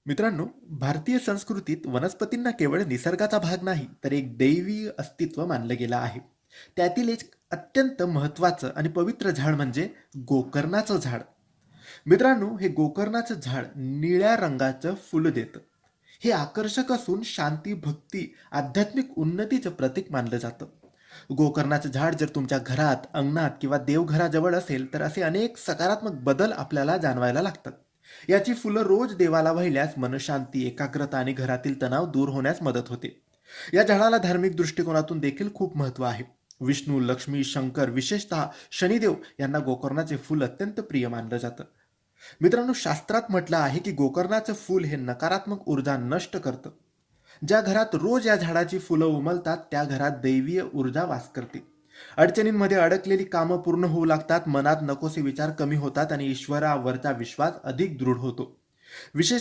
मित्रांनो, भारतीय संस्कृतीत वनस्पतींना केवळ निसर्गाचा भाग नाही, तर एक दैवी अस्तित्व मानलं गेलं आहे. त्यातील एक अत्यंत महत्त्वाचं आणि पवित्र झाड म्हणजे गोकर्णाचं झाड. मित्रांनो, हे गोकर्णाचं झाड निळ्या रंगाचं फुलं देतं. हे आकर्षक असून शांती, भक्ती, आध्यात्मिक उन्नतीचं प्रतीक मानलं जातं. गोकर्णाचं झाड जर तुमच्या घरात, अंगणात किंवा देवघराजवळ असेल, तर असे अनेक सकारात्मक बदल आपल्याला जाणवायला लागतात. याची फुलं रोज देवाला वाहिल्यास मनशांती, एकाग्रता आणि घरातील तणाव दूर होण्यास मदत होते. या झाडाला धार्मिक दृष्टिकोनातून देखील खूप महत्त्व आहे. विष्णू, लक्ष्मी, शंकर, विशेषतः शनिदेव यांना गोकर्णाचे फूल अत्यंत प्रिय मानलं जातं. मित्रांनो, शास्त्रात म्हटलं आहे की गोकर्णाचं फूल हे नकारात्मक ऊर्जा नष्ट करतं. ज्या घरात रोज या झाडाची फुलं उमलतात त्या घरात दैवीय ऊर्जा वास करते. अडचणींमध्ये अडकलेली कामं पूर्ण होऊ लागतात, मनात नकोसे विचार कमी होतात आणि ईश्वरावरचा विश्वास अधिक दृढ होतो. विशेष